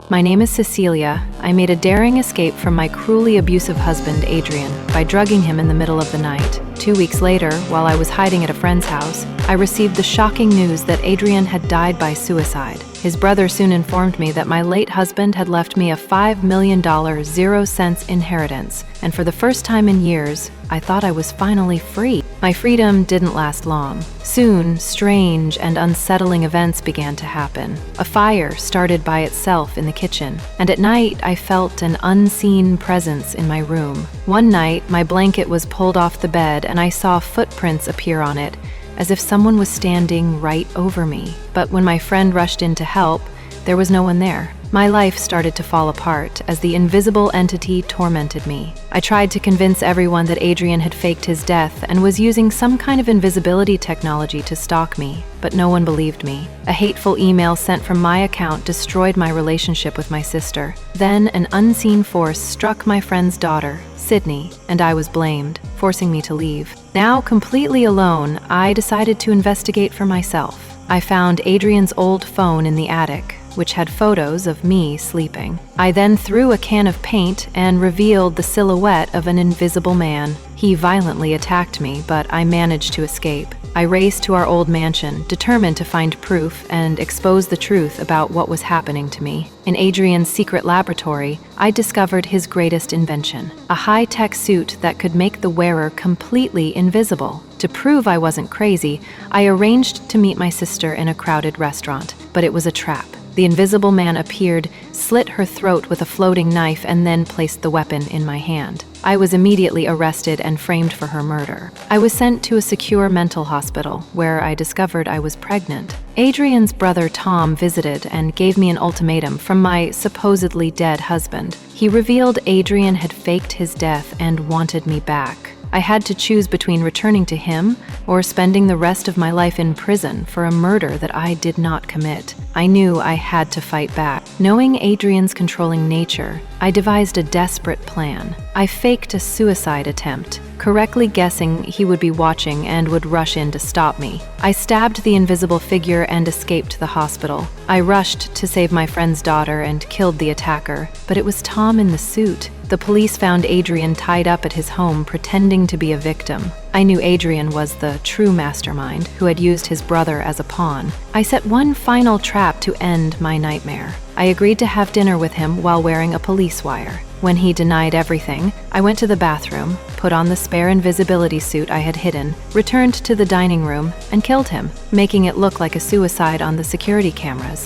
My name is Cecilia. I made a daring escape from my cruelly abusive husband, Adrian, by drugging him in the middle of the night. 2 weeks later, while I was hiding at a friend's house, I received the shocking news that Adrian had died by suicide. His brother soon informed me that my late husband had left me a $5 million 0-cent inheritance, and for the first time in years, I thought I was finally free. My freedom didn't last long. Soon, strange and unsettling events began to happen. A fire started by itself in the kitchen, and at night I felt an unseen presence in my room. One night, my blanket was pulled off the bed and I saw footprints appear on it, as if someone was standing right over me. But when my friend rushed in to help, there was no one there. My life started to fall apart as the invisible entity tormented me. I tried to convince everyone that Adrian had faked his death and was using some kind of invisibility technology to stalk me, but no one believed me. A hateful email sent from my account destroyed my relationship with my sister. Then an unseen force struck my friend's daughter, Sydney, and I was blamed, forcing me to leave. Now completely alone, I decided to investigate for myself. I found Adrian's old phone in the attic, which had photos of me sleeping. I then threw a can of paint and revealed the silhouette of an invisible man. He violently attacked me, but I managed to escape. I raced to our old mansion, determined to find proof and expose the truth about what was happening to me. In Adrian's secret laboratory, I discovered his greatest invention, a high-tech suit that could make the wearer completely invisible. To prove I wasn't crazy, I arranged to meet my sister in a crowded restaurant, but it was a trap. The invisible man appeared, slit her throat with a floating knife, and then placed the weapon in my hand. I was immediately arrested and framed for her murder. I was sent to a secure mental hospital, where I discovered I was pregnant. Adrian's brother Tom visited and gave me an ultimatum from my supposedly dead husband. He revealed Adrian had faked his death and wanted me back. I had to choose between returning to him or spending the rest of my life in prison for a murder that I did not commit. I knew I had to fight back. Knowing Adrian's controlling nature, I devised a desperate plan. I faked a suicide attempt, correctly guessing he would be watching and would rush in to stop me. I stabbed the invisible figure and escaped the hospital. I rushed to save my friend's daughter and killed the attacker, but it was Tom in the suit. The police found Adrian tied up at his home, pretending to be a victim. I knew Adrian was the true mastermind who had used his brother as a pawn. I set one final trap to end my nightmare. I agreed to have dinner with him while wearing a police wire. When he denied everything, I went to the bathroom, put on the spare invisibility suit I had hidden, returned to the dining room, and killed him, making it look like a suicide on the security cameras.